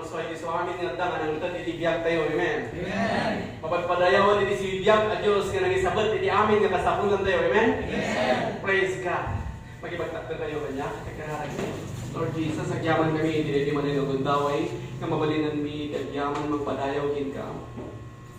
magsuhay di sa amin nga nga nang utad iti biyag tayo. Amen. Amen. Mapagpadayawan iti si biyag at Diyos nga nangisabot iti amin nga kasapulan tayo. Amen. Amen. Praise God. Magibagtakta tayo kanya. Lord Jesus, agyaman kami iti di manay daway nga mabalinan mi agyaman magpadayaw kin ka.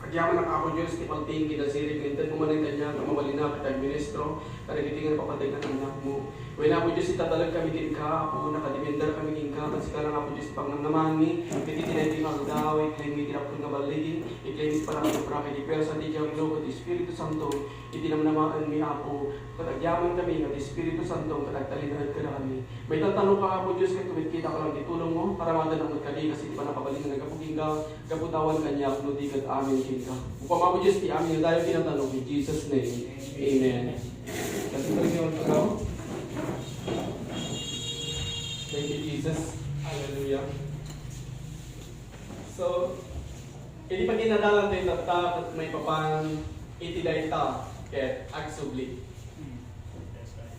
Agyaman ang ako Diyos, tipalting kinasirig, intan mo man ang kanya, kamabalina kita ministro, karigitingan papatay ka ng anak mo. Wala ako Diyos, itatalag kami kin ka, ako nakadimendar kami kin ka, kasi ka lang ako Diyos, pang naman ni, iti magdaw, i-claim itirap ko nga baligin, i-claim it para ka pra kay Dipel sa Diyang Lord, at Espiritu Santo, itinamnamaan mi ako, katagyaman kami, at Espiritu Santo, katagtalinahan ka na kami. May tatanong ka ako Diyos, kaya kumikita ka lang ditulong mo, para madan ang magkali, kasi di pa napabalin na nagkapuging ka, kaputawan kanya, kunudigat amin kin ka. Upang ako Diyos, di amin na tayo tinatanong, in Jesus' name, Amen. Kasi pa rin yung pagkaw. Thank you, Jesus. Hallelujah. So, hindi pa ginadalan tayo tatak at may papan iti dayta ket agsubli.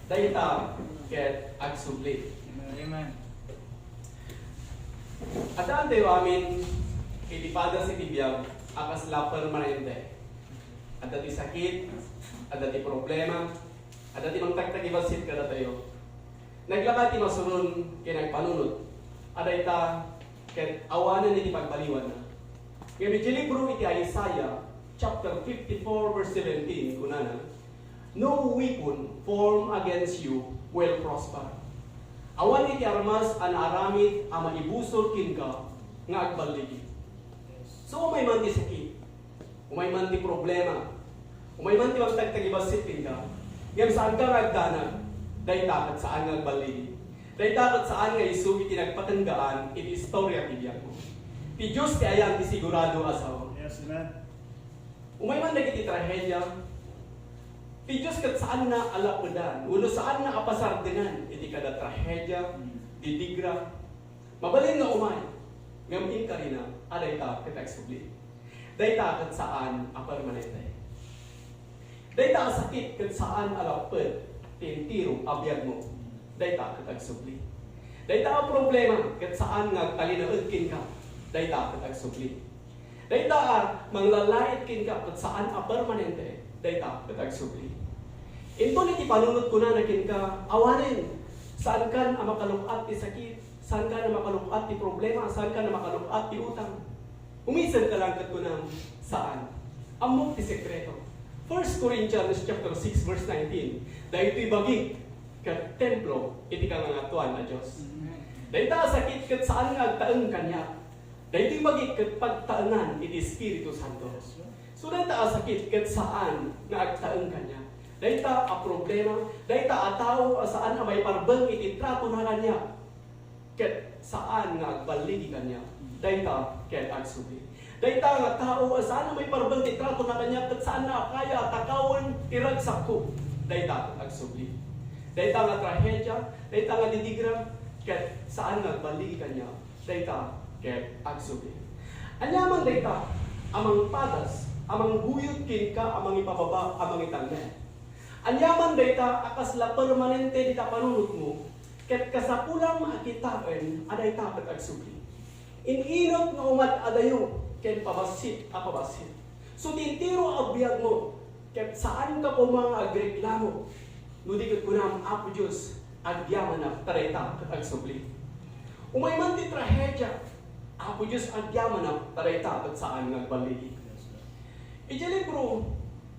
Dayta ket agsubli. Amen. At daan tayo amin itipada si tibiyag akas la permanente. At dati sakit, at dati problema, at dati magtagtagibasit ka na tayo. Naglakati masunod kinagpanunod. Adayta ket awanan iti pagpaliwan na. Kaya medyo libro iti Isaiah chapter 54 verse 17 kunana, no weapon formed against you will prosper. Awan iti armas an aramid a maibusol kinka nga agbaligi. So umay man ti sakit, umay man ti problema, umay man ti magtagtagibasit kinka, ngem saan ka agdanag, dayta ket saan nga agbaligi. Dayta ket saan nga isu iti nagpatenggaan iti istorya ti biag mo. Ti Diyos ti ayan ti sigurado asawa. Yes, amen. Umay man dagiti trahedya, ti Diyos ket saan na alapudan, uno saan na apasardengan iti kada trahedya, didigra, mabalin nga umay, ngamin ka rin na, adayta ket agsubli. Dayta ket saan a permanente. Dayta sakit ket saan alaped, tintiro abiyag mo. Dayta ket agsubli. Dayta a problema ket saan nga talinaed kin ka. Dayta ket agsubli. Dayta a manglalait kin ka ket saan a permanente. Dayta ket agsubli. Inton iti panunod ko na kin ka awanen. Saan kan a makalupat ti sakit, saan ka na makalupat ti problema, saan ka na makalupat ti utang. Umisan ka lang ket kunam saan. Amok ti sekreto. 1 Corinthians chapter 6 verse 19. Daytoy bagi ket templo iti kangangatuan na Dios. Dayta sakit ket saan nga agtaeng kanya. Daytoy bagi ket pagtaanan iti Espiritu Santo. So dayta sakit ket saan nga agtaeng kanya. Dayta a problema, dayta a tao saan a may parbeng iti trato na kanya. Ket saan nga agbaligi kanya. Dayta ket agsubli. Dayta nga tao saan may parbeng iti trato na kanya ket saan na kaya takawon iragsak ko. Dayta ket agsubli. Dayta nga trahedya, dayta nga didigra, ket saan nga agbaligi kanya. Dayta ket agsubli. Anyaman dayta amang padas, amang guyod kin ka, amang ipababa, amang italne. Anyaman dayta akas la permanente dita panunot mo, ket kasapulang makitaen adayta ket agsubli. Ininot nga umat adayo ken pabasit a pabasit. So tintiro abiyag mo, ket saan ka po mga agreklamo. Nudigot ko na Apo Diyos, agyaman na tarayta ket agsubli. Umay man ti trahedya, Apo Diyos agyaman na tarayta ket saan nga agbaligi. Iti libro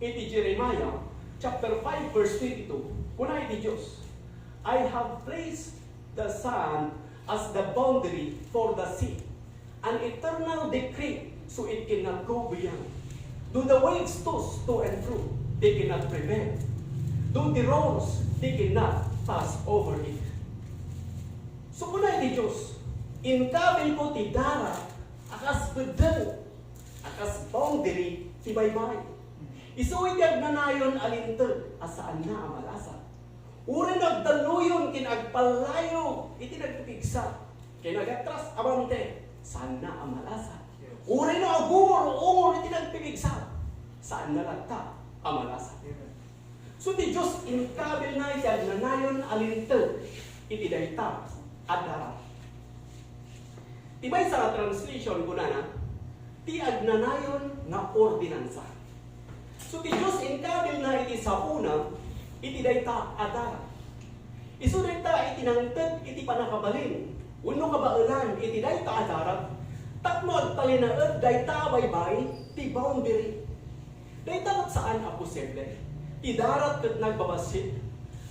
iti Jeremiah chapter 5 verse 22. Kuna iti Diyos, I have placed the sun as the boundary for the sea, an eternal decree, so it cannot go beyond. Do the waves toss to and fro, they cannot prevail. Do the rollers, they cannot pass over it. So kuna iti Diyos, inkabil ko ti dara, akas bedeng, akas boundary, ti baybay. Isuwi kag nanayon alintag, asaan na amalasa. Uri nagdaluyon kinagpalayo, iti nagpipigsa. Kinagatras abante, saan na amalasa. Uri na agumor, iti nagpipigsa. Saan na lagta amalasa. So ti Diyos inkabil na iti nanayon alintag, iti dayta adara. Tibay sa translation ko na, ti agnanayon nga ordinansa. So ti Diyos inkabil na iti sapuna, iti dayta adara. Isu dayta iti nangted iti panakabalin. Uno kabailan iti dayta adara. Tapno at talinaed dayta baybay ti boundary. Dayta kat saan a posible? Ti darat kat nagbabasit.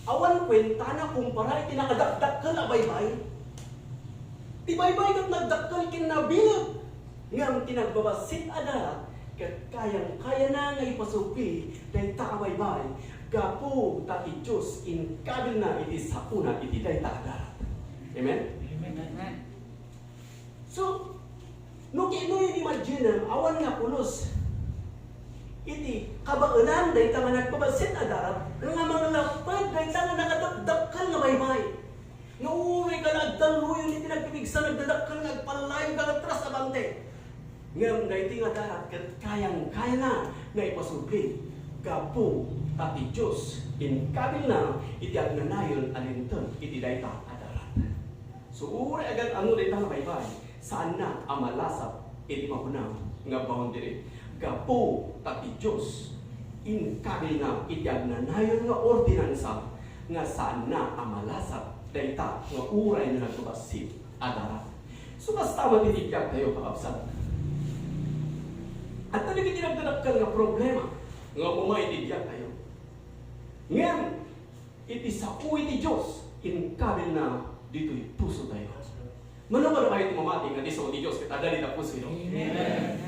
Awan kwenta na kumpara iti nakadakdak na baybay. Ti baybay kat nagdakkel kinabilog. Ngam tinagbabasit adara ket kayang-kaya na nga ipasupli dayta baybay. Gapu tati Diyos in kabil na iti sapuna iti dayta adara. Amen? Amen. So, no yung imagine awan nga pulos iti kabailan dayta nga nagbabasit adara nga mga lapad dayta nga nakadakdakkel na baybay. Nauuri ka na agdaluyon iti nagpibigsa nagdadakkel nga agpalayo ka atras abante. Ngam dayti nga darat ket kayang-kaya na nga ipasubli. Gapu tati Diyos in kabil na iti agnanayon alinten iti dayta adarat. So uri agad ano dayta nga baybay saan na amalasap iti mapunaw nga boundary. Gapu tati Diyos in kabil na iti agnanayon nga ordinansa nga saan na amalasap dayta nga uray na nagbabasit adara. So basta matitipyag tayo kakabsat. At talagang tinagdadakal nga problema nga umaitipyag tayo. Ngayon, iti saku iti Diyos in kabil na dito'y puso tayo. Mano ba na kayo tumamati nga di sa iti Diyos kita dali na puso ito? Amen.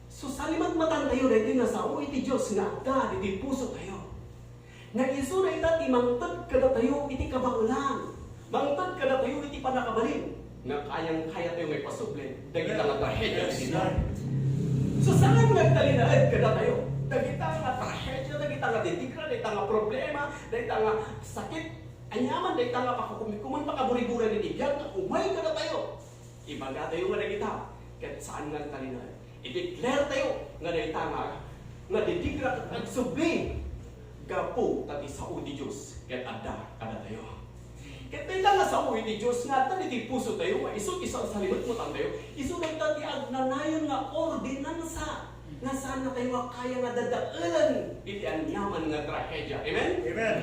So salimat matan tayo dahil na sa iti Diyos nga agda dito'y puso tayo. Nag-iso na ita, imangtad kada tayo, iti kabaulan. Mangtad kada tayo, iti panakabalin. Nga kayang-kaya tayo may pasublin. Dagita nga trahedya. So saan nagtalinaad kada tayo? Dagita nga trahedya, dagita nga ditigra, dagita nga problema, dagita nga sakit. Anyaman, dagita nga pakakumikuman, pakaburi-buran ni tibiyag, umay kada tayo. Ibaga tayo nga dagita. Kahit saan nagtalinaad? I-declare tayo nga dagita nga ditigra at agsubli. Gapu tati sa udi Diyos ket adda kada tayo. Ket dayta nga sa udi Diyos nga tani ti puso tayo maisut isa sa limot mo tayo. Isu dayta ti agnanayon nga ordinansa nga saan na tayo kaya nga dadaan iti anyaman nga trahedya. Amen? Amen.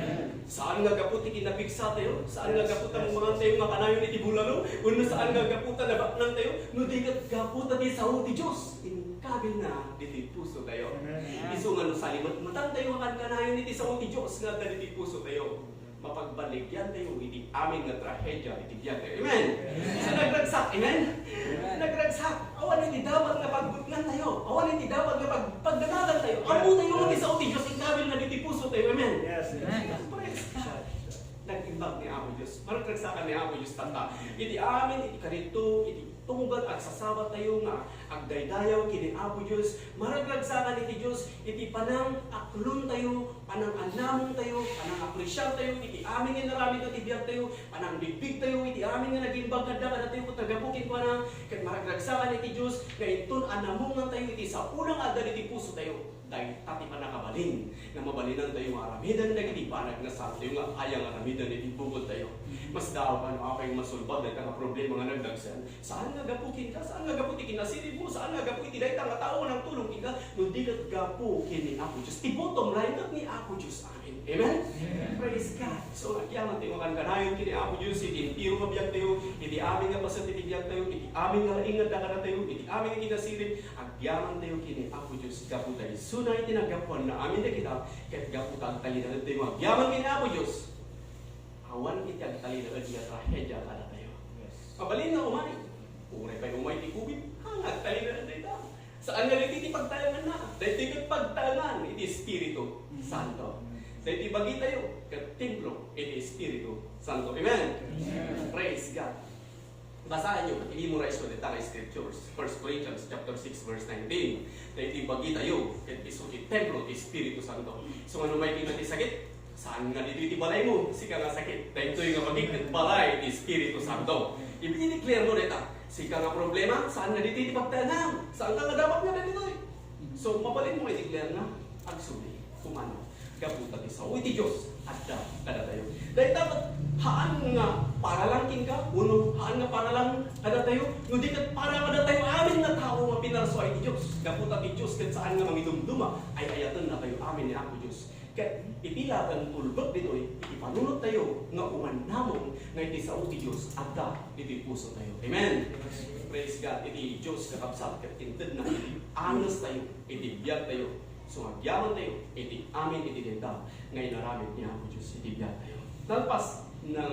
Saan nga gaputi kinabigsa tayo? Saan nga gaputan mga tayo nga kanayon iti bulalo? Uno saan nga gaputan na baknan tayo? No dikat gaputa ti sa udi Diyos. Kabil na diti puso tayo. Isu nga no salimot matan tayo nga kanayon iti sa iti Dios nga diti puso tayo. Mapagbaligyan tayo iti amin nga trahedya iti biyan tayo. Amen. Isa nagragsak. Amen. Nagragsak. Awan iti dapat nga pagbutngan tayo. Awan iti dapat nga pagdanagan tayo. Amo tayo nga iti sa iti Dios ing kabil na diti puso tayo. Amen. Yes. Nag-imbag ni Amo Diyos. Maragsakan ni Amo Diyos tata. Iti amin iti kanito iti tunggal at sasabat tayo nga agdaydayaw kini Apo Diyos. Maragragsakan iti Diyos iti panang aklon tayo, panang anamon tayo, panang apresyar tayo, iti amin nga naramid at ibiyag tayo, panang bigbig tayo, iti amin nga naging bagada kada tayo kung tagapukin pa na. Kat maragragsakan iti Diyos nga iton anamungan tayo iti sa unang adal iti puso tayo. Dahil tati pa nakabalin nga mabalinan tayo nga aramidan na iti panag na sa tayo nga ayang aramidan iti bukod tayo. Mas daaw pa no apay masulbad dahil ka problema nga nagdagsan. Saan nga gapukin ka? Saan nga gaputin kinasirib mo? Saan nga gaputin dahil nga tao ng tulong ka? No di kat gapukin ni Apo Diyos. Ibotong line kat ni Apo Diyos amin. Amen? Praise God. So nagyaman tayo kan kanayon kini Apo Diyos. Iti tiro mabiyag tayo. Iti amin nga pasat iti biyag tayo. Iti amin nga ingat na kada tayo. Iti amin nga kinasirib. Agyaman tayo kini Apo Diyos. Gaputan. Sunay tinagapuan na amin na kita. Kahit gaputan tayo na tayo. Agyaman kini Apo Diyos. Awan iti agtalina at iya trahedya kada tayo. Mabalin na umay. Uray pa umay ti kubit. Hangat talina na tayo. Saan nga iti pagtalangan na? Dahil iti pagtalangan iti Espiritu Santo. Dahil iti bagi tayo kat templo iti Espiritu Santo. Amen? Praise God. Basahan nyo, i-memorize mo dito ang scriptures. 1 Corinthians chapter 6 verse 19. Dahil iti bagi tayo kat iso iti templo iti Espiritu Santo. So ano may kita ti sakit? Saan nga dito iti balay mo? Sika nga sakit. Dahil ito'y nga magigit balay iti Espiritu Santo. I-declare mo dito. Sika nga problema, saan nga dito iti pagtanang? Saan ka nga dapat nga dito? So mabalin mo i-declare na agsubli. Kumano? gaputa ti sao iti Dios adda kada tayo. Dahil dapat haan nga para lang king ka, uno haan nga para lang kada tayo, no di kat para kada tayo amin na tao nga pinarso ay ti Dios. Gaputa ti Dios ket saan nga mangidumduma ay ayaten na tayo amin ni ako Dios. Ket ipila kan tulbek ditoy, ipanunot tayo nga uman namon nga iti sao ti Dios adda iti puso tayo. Amen. Praise God. Iti Dios kakabsat ket inted na iti anges tayo, iti biyag tayo. So agyaman tayo, iti amin iti dayta nga inaramid niya ako Diyos, iti biyag tayo. Talpas na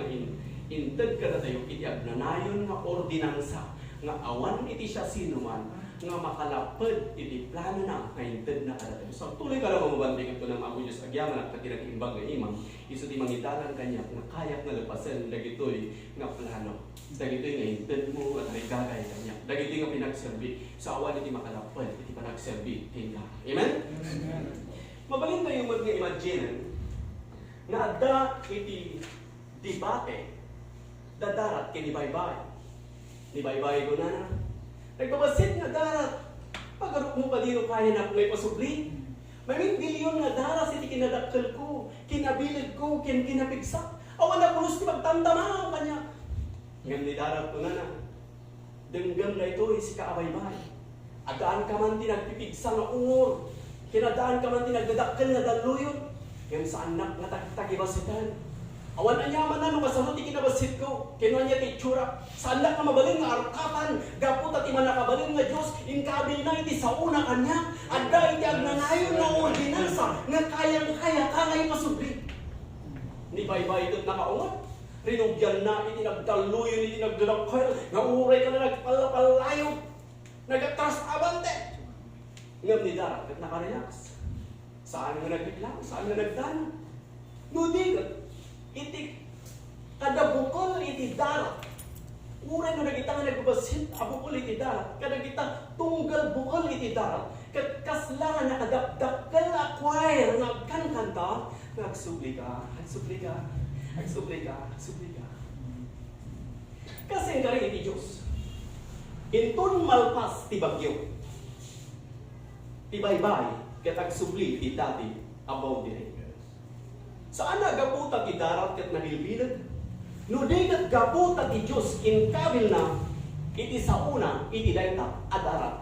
inted ka na tayo, iti agnanayon nga ordinansa, nga awan iti siya sinuman, nga makalapad iti plano na, nga inted na ka na tayo. So tuloy ka lang mabanting ito ng ako Diyos, agyaman at katinag-imbang nga imang, iso di mangitanan kanya, nga kayak na lapasan, dagitoy nga plano. Dagitoy nga inted mo at nagagay kanya. Dagitoy nga pinagserbi, sa awan iti makalapad, iti panagserbi, tingga. Amen? Amen. Mabalin tayo mag-imagine nga adda iti debate dadarat kay ni baybay. Ni baybay ko na nagbabasit nga darat. Pagarok mo pa dino kaya na may pasubli. May bilyon nga daras iti kinadakkel ko, kinabilid ko, kinapigsak. Awan na pulos ti magtamtama ang kanya. Ngam ni darat ko na denggam na ito si kaabaybay. Adaan ka man tinagpipigsa nga ungor. Kinadaan ka man tinagdadakkel nga daluyon. Ngam sa anak nga tagibasitan. Awan na nyaman na nung kasamot ikinabasit ko. Kinuha niya ti tsura. Sa anak nga mabalin nga arkapan. Gapot at iman nakabalin nga Diyos. Inkabil na iti sa una kanya. Adda iti agnanayon nga ordinansa. Nga kayang-kaya ka nga ipasubli. Ni baybay ito't nakaungat. Rinugyan na iti nagdaluyon, iti nagdadakkel. Nga uray ka na nagpalapalayo. Nagatras abante. Ngam ni darat at nakarelax. Saan nga nagbiklaw? Saan nga nagdano? Nudigat. Iti kada bukol iti darat. Uray no nagita nga nagbabasit abukol iti darat. Kada kita tunggal bukol iti darat. Kat kaslangan nakadakdakkel acquire nagkankanta. Agsubli ka, agsubli ka, agsubli ka, agsubli ka. Kasi nga rin iti Diyos. Intun malpas ti bagyo. Ti baybay ket agsubli ti dati about dire. Saan na gaputa ti darat ket nabilbilad? No di ket gaputa ti Dios inkabil na iti sauna iti dayta a darat.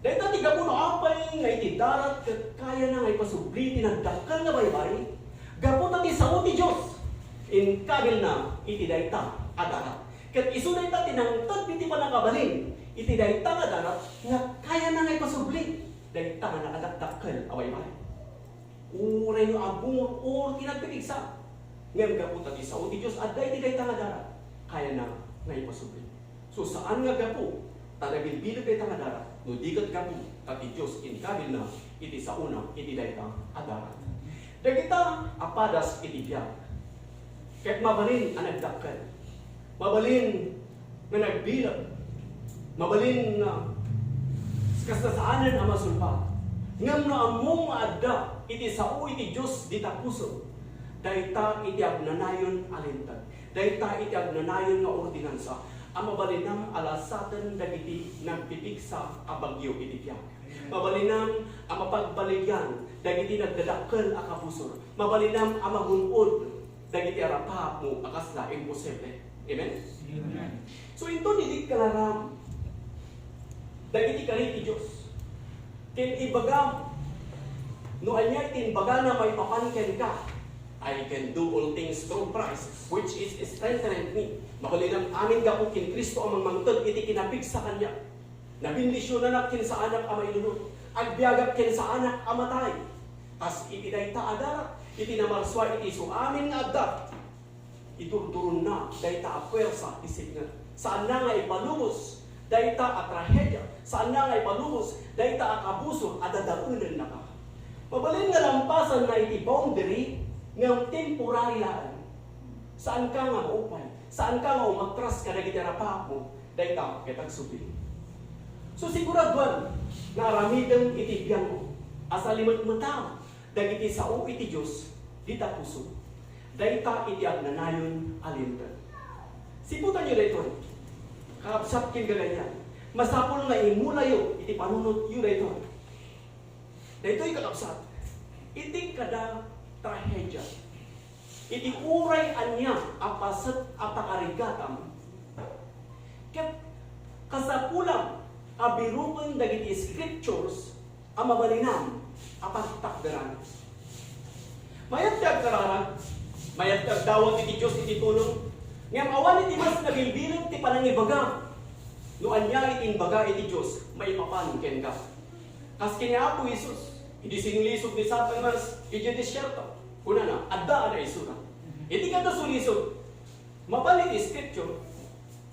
Dayta ti gapuno apay nga iti darat ket kaya na nga ipasubli ti nagdakkel nga baybay. Gaputa ti sao ti Dios inkabil na iti dayta a darat. Ket isu dayta tinangtad iti panakabalin iti dayta nga darat nga kaya na nga ipasubli. Dayta nga nakadakdakkel a baybay. Uray no abung or kinagpipigsa. Ngem gaputa ti sao ti Dios adday ti dayta nga darat. Kaya na nga ipasubli. So saan nga gapu? Tanabilbilog dayta nga darat. No digat gapu ti Dios inkabil na iti sauna iti dayta a darat. Dagita apadas iti biag. Ket mabalin ang nagdakkel. Mabalin nga nagbilag. Mabalin nga kasasaanan ang masulpa. Ngam na among adda iti sao iti Dios dita puso. Dayta iti agnanayon alintag. Dayta iti agnanayon nga ordinansa. Ang mabalinam alasaten dagiti nagpipigsa a bagyo iti biag. Mabalinam ang mapagbaligyan dagiti nagdadakkel a kapusor. Mabalinam ang magunod dagiti arapa mo akasla imposible. Amen? Amen. So ito nidik kalaram dagiti kari ti Dios. Ken ibagam no anya tinbaga na may papanken ka. I can do all things through Christ which is strengthened me. Mabalinam amin gapu kin Kristo amang mangted iti kinapig sa kanya. Nabindisyonan kin sa anak a mailunod. Agbiagak kin sa anak a matay. Tas iti dayta adara iti namarswa iti so amin nga adda. Iturturun na dayta a puwersa isip nga. Saan na nga ipalubos dayta a trahedya. Saan na nga ipalubos dayta a kabuso adadaunan na ka. Mabalin nga lampasan na iti boundary ng temporary laan. Saan ka nga maupay? Saan ka nga umatras ka na gitarapa mo? Dayta kitag subi. So siguraduan na aramidang iti biyang mo. Asa limat mata dagiti sao iti Dios dita puso. Dayta iti agnanayon alinten. Siputan niyo dayto. Kapsat kin gaganyan. Masapol nga imulayo iti panunot yu dayto. Daytoy kakapsat. iti kada trahedya. Iti uray anya apasat apakarigatam. Ket kasapulang abirupan dagiti scriptures ang mabalinam apagtakdaran. Mayat kagkararan, mayat kagdawat iti Diyos iti tulong, ngam awan iti mas nabilbilang ti panangibaga. No anya iti baga iti Diyos, may papan ken ka. Kas kini Apo Isus, hindi sinlisog ni Satanas, iti disyerto. Kuna na, adda na isura. Iti kada sulisog, mapalit scripture,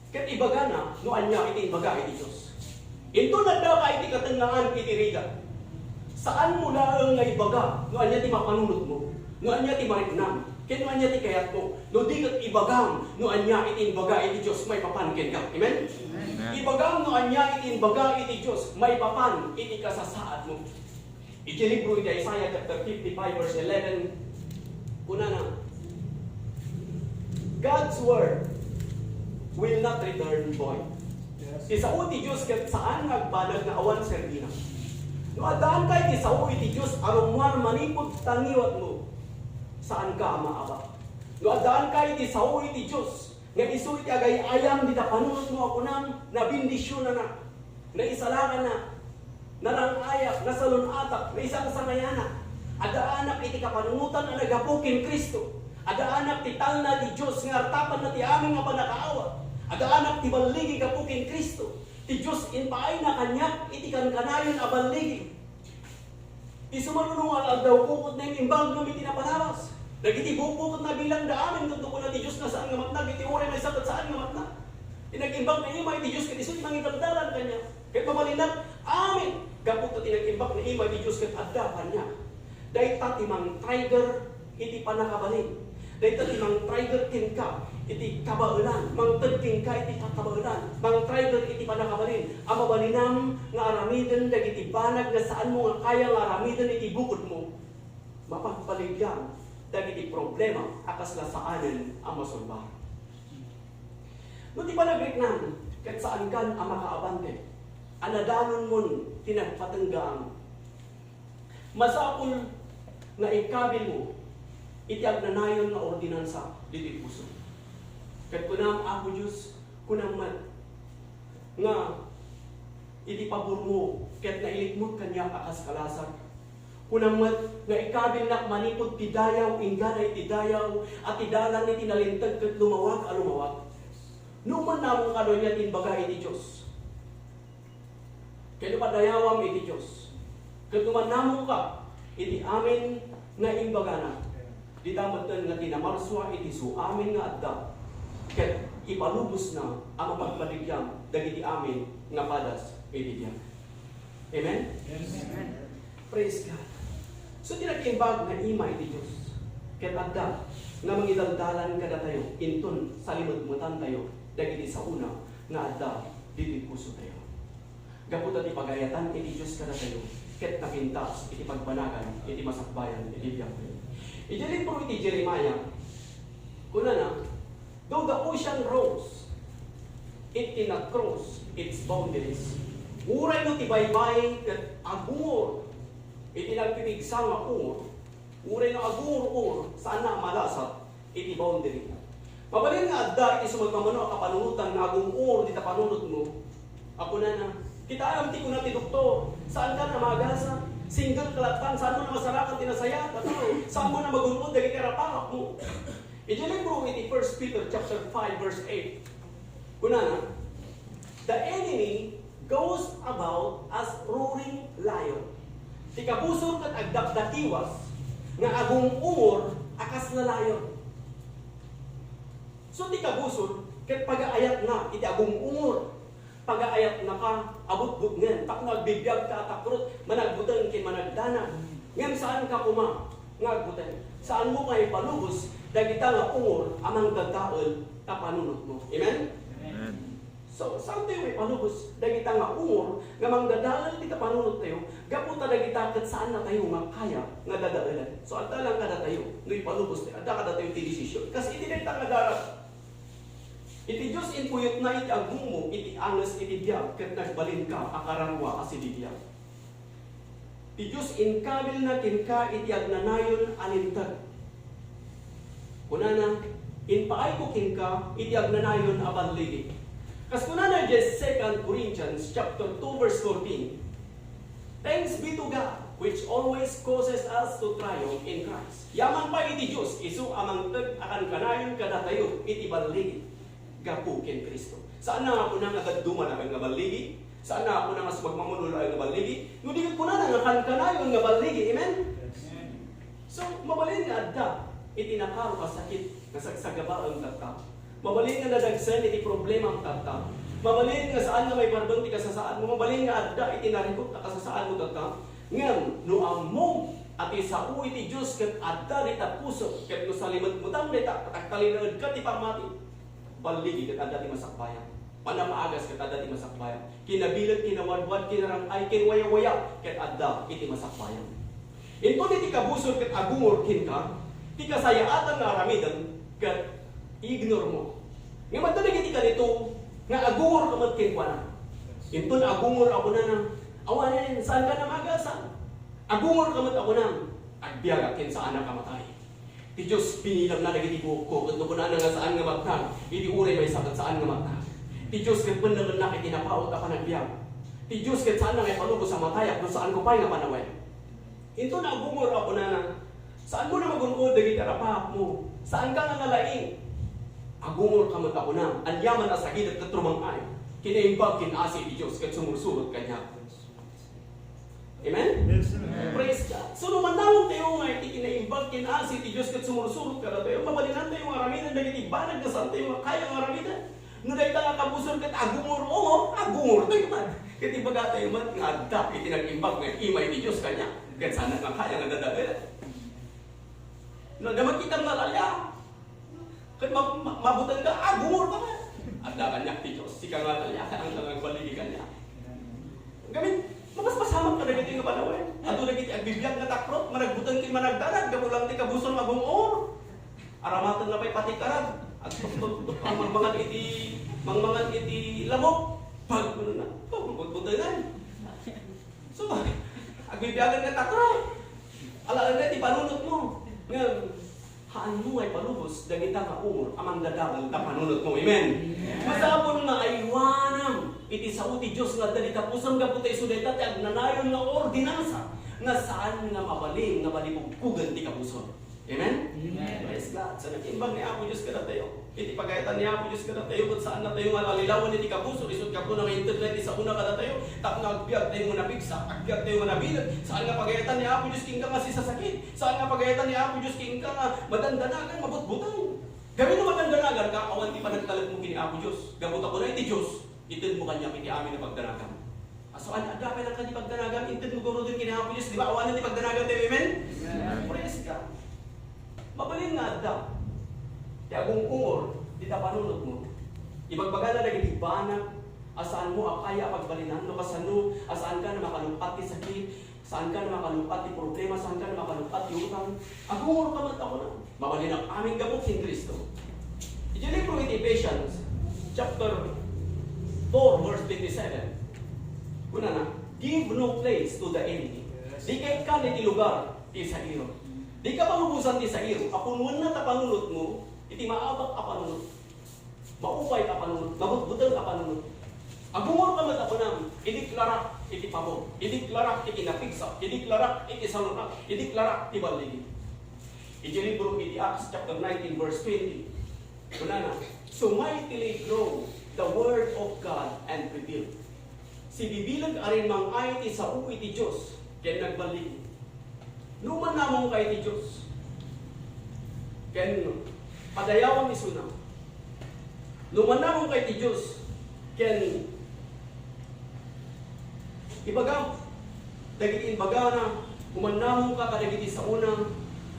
ket ibaga na, no anya iti baga iti Diyos. Ito na daw ka iti katangaan iti riga. Saan mo laang nga ibaga, no anya ti mapanunot mo, no anya ti mariknam, ket no anya ti kayat mo, no di kat ibagam, no anya iti baga iti Diyos, may papan ken ka. Amen? Ibagam no anya iti baga iti Diyos, may papan iti kasasaad mo. Iti libro iti Isaiah chapter 55 verse 11, kuna na, God's word will not return void. Isao ti Diyos ket saan nagbanag na awan serbina. No adaan kay isao iti Diyos arumwar manipod tangiwat mo. Saan ka maaba? No adaan kay isao iti Diyos nga isu iti agay ayam dita panunot mo ako nam na bindisyon na isalakan na narangayak, nasalunatap, na isang sangayana. Adaanak iti kapanunutan ang nagapukin Kristo. Adaanak ti talna ti Diyos nga artapan na ti aming nga panakaawa. Adaanak ti baligi kapukin Kristo. Ti Diyos inpaay na kanyak iti kankanayon a baligi. Ti sumarunungan ang daw bukod na yung imbang ng iti napalawas. Nagiti bukod na bilang daamin kung tukon na ti Diyos na saan nga matnag. Iti oray na isakat saan nga matnag. Tinag-imbang na ima iti Diyos kat iso tinang idaldalan kanya. Kaya pamalinag, amin. Gapot na tinag-imbang na ima iti Diyos kat adda kanya. Dayta timang trigger iti panakabalin. Dayta timang trigger kinka iti kabaulan. Mangtad kinka iti kabaulan. Mang trigger iti panakabalin. Ang mabalinam nga aramidan dagiti banag na saan mo nga kaya nga aramidan iti bukod mo. Mapagpaligyan dagiti problema akas na saanin ang masulba. No di panagrik nan, kat saan kan ang makaabante. Anadanon mon tinagpatanggaang. Masapul na ikabil mo, iti agnanayon na ordinansa diti puso. Kat kunam ako Diyos, kunam mat, nga iti pabor mo, kat nailikmot kanya akas kalasan. Kunam mat, nga ikabil nak manipod ti dayaw, ingganay ti dayaw, at idalan iti nalintag kat lumawag a lumawag. Numan namong kano niya tinbaga iti Diyos. Kaya padayawam iti Diyos. Kaya numan namong ka, iti amin nga imbaga na. Di damatan nga tinamarswa iti su amin nga adda. Kaya ipalubos na ang mapagpaligyam dagiti amin nga padas iti diyan. Amen? Yes. Amen. Praise God. So tinag-imbag nga ima iti Diyos. Kaya adda nga mangidaldalan kada tayo, inton sa limutmutan tayo, dagiti sa una nga adda diti puso tayo. Gapot at ipagayatan iti Diyos kada tayo, ket napintas iti pagpanagan, iti masakbayan, iti biyakwen. Iti libro iti Jeremiah, kuna na, though the ocean rose, it cannot cross its boundaries. Uray no tibaybay ket agur, iti nagpipigsa nga ur, uray no agur saan na malasat, iti boundary. Mabalin nga adda iti sumagmamano kapanunutan nga agong ur dita panunot mo. Ako na kita alam ti kuna ti doktor, saan ka na magasa? Single kalatan, saan mo na masarakan tinasaya? Saan mo na magulod dagiti raparak mo? Iti libro iti 1 Peter chapter 5 verse 8. Kuna na, the enemy goes about as roaring lion. Ti kabusor kat agdakdakiwas nga agong umor akas na lion. So di kabusor, ket pag-aayat na, iti agong umor, pag-aayat na ka, abot-but ngan, tak nagbibiyag ka atakrot, managbutan kin managdana. Ngam saan ka kuma, ngagbutan. Saan mo kayo palubos, dagita nga umor, amang gagkaol, kapanunot mo. Amen? Amen. So, saan tayo may palubos, dagita nga umor, nga mangdadaalan di kapanunot tayo, gaputa dagita kat saan na tayo nga kaya, nga dadaalan. So, adda lang kada tayo, no'y palubos tayo, adda kada tayo ti desisyon. Kasi iti dagita nga darat. Iti Diyos inpuyot na iti agum mo, iti angas iti biyag, ket nagbalin ka, akarangwa kasi di biyag. Ti Diyos inkabil na kinka iti agnanayon alintag. Kunana, inpaay ko kinka iti agnanayon abanligi. Kas kunana just 2 Corinthians chapter 2 verse 14. Thanks be to God, which always causes us to triumph in Christ. Yaman pa iti Diyos, isu amang tag akan kanayon kadatayo iti baligi. Gapu ken Kristo. Saan na ako nang agad dumanagan nga baligi? Saan na ako nang magmamululay nga baligi? Yung di ko na nga kanayon nga baligi. Amen? So, mabalin nga adda, iti nakaro kasakit, nasagsagaba ang tata. Mabalin nga nadagsan, iti problema ang tata. Mabalin nga saan nga may barbang ti kasasaan mo. Mabalin nga adda, iti narikot na kasasaan mo tata. Ngayon, no among at isao iti Diyos kat adda rita puso, kat no salimot mo tam rita, kataktalinood ka ti pamati. Baligi kat adda ti masakbayan. Panamaagas kat adda ti masakbayan. Kinabilag, kinawadwad, kinarangay, kinwaya-waya, kat adda iti masakbayan. Ito ti kabusor kat agungor kinka, ti kasayaatan nga aramidan, kat ignore mo. Nga magdadag iti ka nito, nga agungor kamat kinkwa na. Ito na agungor ako na ng awanin, saan ka na magasan? Agungor kamat ako na, agbiagakin saan na kamatay. Ti Diyos pinilang na nagiti buhok ko, kung ko na nga saan nga magtag, iti uray may sakat saan nga magtag. Ti Diyos kat panlagan na kiti napaot ako nagbiag. Ti Diyos kat saan na ngay palubo sa matayak, kung saan ko pa'y nga panaway. Ito na agungor ako na, saan mo na magungod dagiti rapahap mo? Saan ka nga nalaing? Agungor kamat ako na, anyaman na sa gilat at trumangay. Kinaimbag kinasi ti Diyos kat sumursurot kanya. Amen? Yes, Praise God. So, lumanawag tayo nga iti kinaimbag kinasi ti Diyos kat sumursurot ka na tayo. Mabalinan tayo nga aramidan dagiti banag na saan tayo kaya nga aramidan. No dahil ta nga kabusor kat agungor, agungor tayo man. Kat ibaga tayo man, nga adda, iti nag-imbag nga imay ti Diyos kanya. Kat sana nga kaya nga dadagay. No, damat kitang nalaya. Kat mabutan ka, agungor ka man. Adda kanya ti Diyos, sika nga nalaya, ang nagbaligi kanya. Gamit, mapasamang ka na giti nga panawin. Ato na giti agbibiyang nga takrot, managbutan kin managdarag, gamulang ti kabusor magungor. Aramatan na pa'y patikarag. At mangmangan iti lamok. Pagbutan na, pagbutan. So, agbibiyagan nga takrot. Alaan na ti panunot mo. Ngayon, haan mo ay palubos, dagita nga umor, amang dadagal na panunot mo. Amen? Masapon nga aywanang, iti sao ti Diyos nga dalita pusang gaputay sudeta ti agnanayon nga ordinansa nga saan nga mabaling nga balibugkugan ti kapuson. Amen? Amen. Praise God. Sa nag-imbang ni Apo Diyos kada tayo. Iti pagayatan ni Apo Diyos kada tayo kung saan na tayo nga lalilawan iti kapuso. Isod ka po ng internet sa una kada tayo. Tap nga agbiag tayo mo nabigsa. Agbiag tayo mo nabilag. Saan nga pagayatan ni Apo Diyos king ka nga sisasakit. Saan nga pagayatan ni Apo Diyos king ka nga madandanagan, mabutbutan. Gawin mo madandanagan ka, awan ti panagtalag mo kini Apo Diyos. Gamot ako na iti Diyos. Itin mo kanya kiti amin na pagdanagan. So, adapay lang ka di pagdanagan. Itin mo guro din kini Apo Diyos. Di ba awan na di pagdanagan tayo, amen? Praise God. Mabalin nga adda. Di agong umor, di ta panunot mo. Ibagbaga na naging banag, asaan mo akaya pagbalinan, no kasano, asaan ka na makalupat ti sakit, saan ka na makalupat ti problema, saan ka na makalupat ti utang. Agong umor kamat ako na. Mabalin ang aming gamot in Kristo. Diyan libro with Ephesians, chapter 4, verse 27. Kuna na, give no place to the enemy. Di kay ka ti lugar, ti sa iro. Di ka palubusan ti sa iro, apunwan na tapanunot mo, iti maabak ka panunot, maupay ka panunot, mabutbutang ka panunot. Agungor ka matapunam, idiklarak iti pabor, idiklarak iti napigsa, idiklarak iti salunak, idiklarak iti baligi. Iti libro iti Acts chapter 19 verse 20. Kuna na, so mightily grow the word of God and prevail. Si bibilag arin mang ay iti sao iti Diyos, kaya nagbaligi. Numan namong kay ti Diyos. Ken padayawan ni Suna. Numan namong kay ti Diyos. Ken ibaga dagiti inbaga na kuman namong ka kadagiti sa unang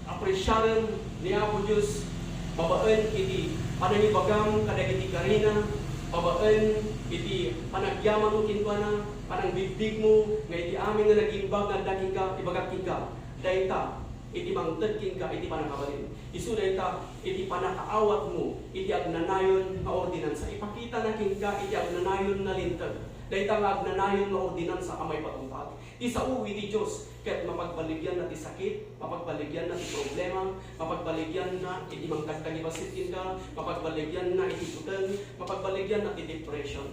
apresyaran ni Apo Diyos. Babaan iti panangibagang kadagiti karina. Babaan iti panagyaman mo kinpa na panang bibig mo nga iti amin nga nag-imbag nga daging ka ibagak ka. Dayta, iti mangted king ka, iti panakabalin. Isu dayta, iti panakaawat mo, iti agnanayon nga ordinansa. Ipakita na king ka, iti agnanayon na lintag. Dayta nga agnanayon nga ordinansa kamay patungpag. Isau iti Diyos, ket mapagbaligyan na ti sakit, mapagbaligyan na ti problema, mapagbaligyan na iti mangkagtagibasit king ka, mapagbaligyan na iti puteng, mapagbaligyan na ti depression.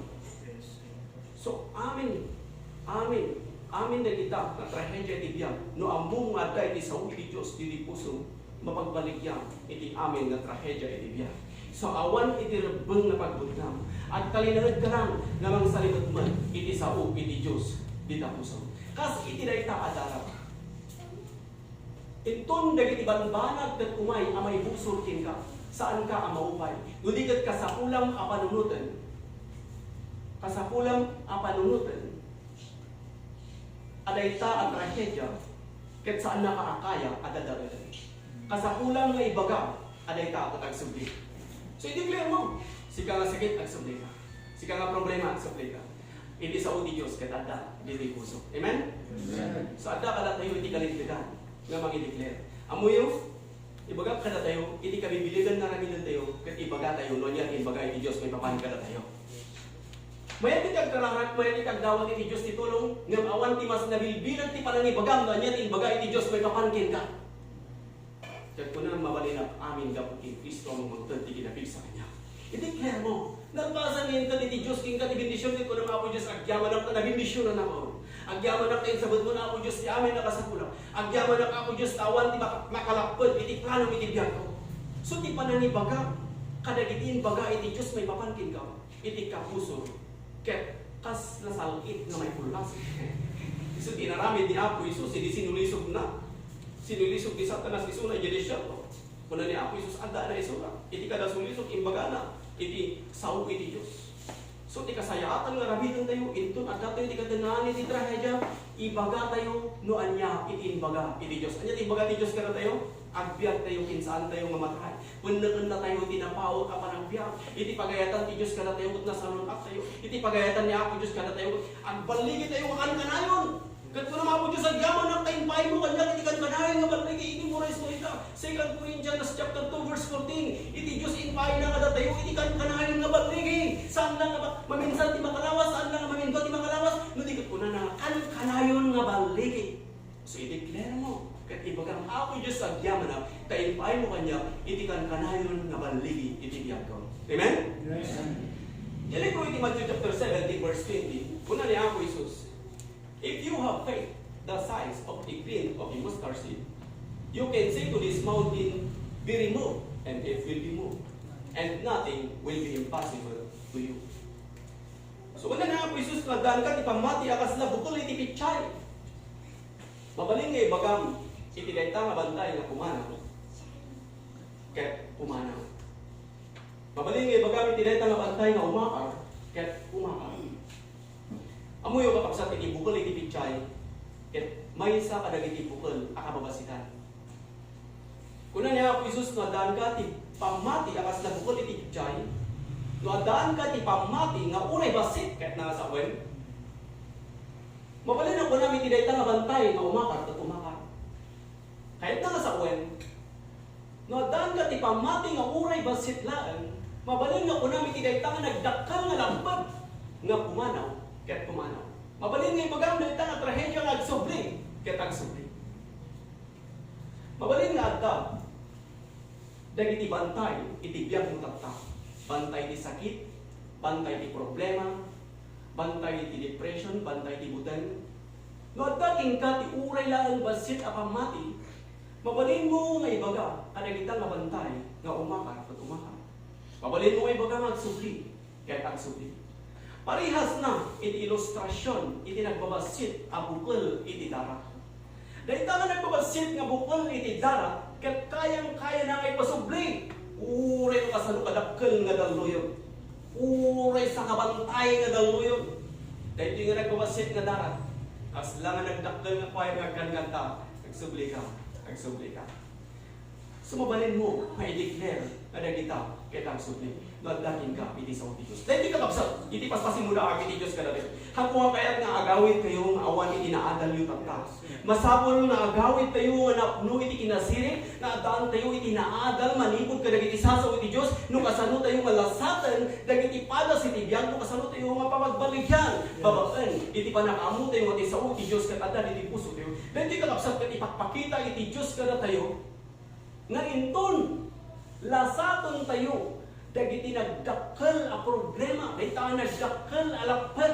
So, amin. Amin. Amin na kita na trahedya iti biyan. No among nga day iti sao iti Diyos dili puso mapagbaligyan iti amin na trahedya iti biyan. So awan iti rebeng na pagbutnam at kalinanad ka lang namang salibot man iti sao iti Diyos dita puso. Kas iti dayta adarap. Inton dagiti banbanag ket umay amay busor kin ka. Saan ka amaupay? Nudikat ka sa ulam a panunutan. Kasakulam a panunutan. Adayta ang trahedya, ket saan nakaakaya adadaradan. Kasakulang nga ibaga, adayta at agsubli. So i-declare mo, sika nga sakit, agsubli ka. Sika nga problema, agsubli ka. Iti sa di Diyos, ket adda, dili puso. Amen? Amen. So adda kada tayo, iti kalintigan, nga mag-i-declare. Amuyo, ibaga kada tayo, iti kabibiligan na ramidan tayo, ket ibaga tayo, no yan, ibaga iti Diyos, may papan kada tayo. Mayat ti kagkararak, mayat ti kagdawat iti Diyos ti tulong, ngam awan ti mas nabilbilan ti panangibagam, ganyan ti baga iti Diyos may papankin ka. Kaya ko na mabalinak amin gapot king Kristo ang magtad ti kinapig sa Kanya. I-declare mo, nagpasan ngayon ka iti Diyos, king ka ti bendisyon ko na mga Diyos, agyaman ako na bendisyon na ako. Agyaman ako yung sabot mo na ako Diyos, ti amin nakasakulang. Agyaman ako Diyos, tawan ti makalakpod, iti plano iti biyan ko. So ti panangibagam, kadagitin baga iti Diyos may papankin ka, iti kapuso. Ket kas nasalkit na may pulas. Isu tinarami di Apo Isus, hindi sinulisog na. Sinulisog di Satanas, isu na judicial. Kuna ni Apo Isus, ada na isu na. Iti kada sulisog, imbaga na. Iti sao iti Diyos. So ti kasayatan nga rabitan tayo, intun ada tayo iti kadenaan iti trahedya, ibaga tayo no anya iti imbaga iti Diyos. Anya ti imbaga iti Diyos kada tayo? Agbiag tayo kinsaan tayo mamatay. Punna tayo tinapaw ka panagbiag. Iti pagayatan ti Diyos kada tayo ut nasalunat tayo. Iti pagayatan ni Apo Diyos kada tayo ang baligi tayo kan kanayon. Kat kuno Apo Diyos agyaman ang tayong pahay mo kanya iti kan kanayon nga baligi iti morais mo ita. 2 Corinthians chapter 2 verse 14. Iti Diyos in pahay na kada tayo iti kan kanayon nga baligi. Saan lang nga maminsan ti makalawas, saan lang nga maminsan ti makalawas. No di kat kuno na kan kanayon nga baligi. So i-declare mo. Kat ibagang Apo Diyos agyaman na tayo pahay mo kanya iti kan kanayon nga baligi iti biag ko. Amen? Yes. Dili ko iti Matthew chapter 17 verse 20. Kuna ni Apo Isus, if you have faith the size of a grain of a mustard seed, you can say to this mountain, be removed, and it will be moved, and nothing will be impossible to you. So kuna ni Apo Isus, nadaan ka, ipamati akas na bukol iti pichay. Mabaling nga ibagam, iti dayta nga bantay nga pumanaw. Ket pumanaw. Mabaling nga ibagam, iti dayta nga bantay nga umakar, ket umakar. Amuyo kapagsa iti bukol iti pichay, ket maysa kadagiti bukol akababasitan. Kuna niya Apo Isus, no adaan ka ti pamati akas na bukol iti pichay, no adaan ka ti pamati nga unay basit ket nasawen. Mabalin ako namin iti dayta nga bantay nga umakar ket umakar. Kahit na sa uwen, no adaan ka ti pamati nga uray basit laan, mabalin nga kuna iti dayta nga nagdakkal nga lampag nga pumanaw ket pumanaw. Mabalin nga ibagam dayta nga trahedya nga agsubli ket agsubli. Mabalin nga adda dagiti bantay iti biag mo tatta. Bantay ti sakit, bantay ti problema, bantay ti depression, bantay ti buteng. No adda king ka ti uray laan basit a pamati. Mabalin mo nga ibaga, kadagita nga bantay, nga umakar at umakar. Mabalin mo nga ibaga nga agsubli, kaya agsubli. Parihas na, iti ilustrasyon, iti nagbabasit, a bukol, iti darat. Dahil nga nagbabasit nga bukol, iti darat, kat kayang-kaya na nga ipasubli. Uray ka sa lukadakkel nga daluyon. Uray sa kabantay nga daluyon. Dahil nga nagbabasit nga darat, as lang nga nagdakkel nga kaya nga kanganta, agsubli ka. Agsubli ka. Sumabalin mo, may declare, kada kita, ket agsubli. Nadakin ka iti sao ti Dios. Dahil di ka kapsat, iti paspasin mo na iti Dios ka dati. Hakuha kayat nga agawit kayo nga awan iti naadal yu tagta. Masapol nga agawit tayo nga napno iti kinasiri, nga adaan tayo iti naadal, manipod ka dagiti sasaw iti Dios, no kasano tayo malasatan, dagiti padas iti biyan, no kasano tayo nga pamagbaligyan. Babaan, iti panakamu tayo nga iti sao iti Dios kat adal iti puso tayo. Dahil di ka kapsat kat ipakpakita iti Dios ka na tayo, nga inton, lasaton tayo, dagiti nagdakkel a problema, dahil tayo nagdakkel a lapad.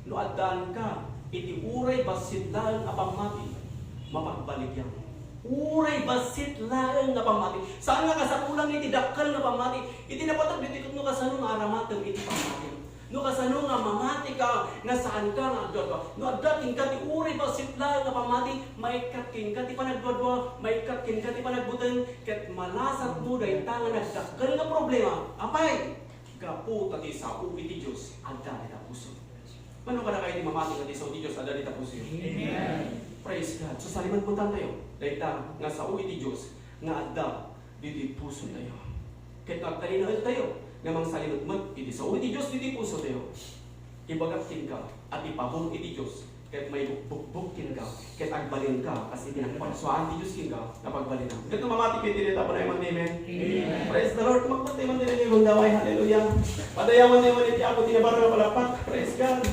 No adaan ka, iti uray basit lang a pamati, mapagbaligyan. Uray basit lang na pamati. Saan nga kasakulang iti dakkel na pamati? Iti napatag dito no kasano nga aramatem iti pamati. No kasano nga mamati ka, nasaan ka nga adwa ka. No adating ka ti uray basit lang na pamati, maikatkin ka ti panagdwadwa, maikatkin ka ti panagbutan, ket malasat mo dahil tangan nagdakkel na problema. Apay, gapu tati sa iti Diyos, adda ita puso. Mano ka na kayo ni mamati nga ti sa iti Diyos, adda ita puso. Amen. Praise God. So saliman puntan tayo, dahil nga sa iti Diyos, nga adda diti puso tayo. Ket nagtalinaan tayo, namang salinutmat, iti sa iti Diyos, iti puso tayo. Ibagatin ka, at ipabong iti Diyos, ket may bukbukin ka, ket agbalin ka, kasi pinagpagsuaan ti Diyos kin ka, napagbalin ka. Ket mamati ket dili ta panay man amen. Praise the Lord. Magpatay man din ang daway. Hallelujah. Padayawan tayo man iti ako tinabaro na palapak. Praise God.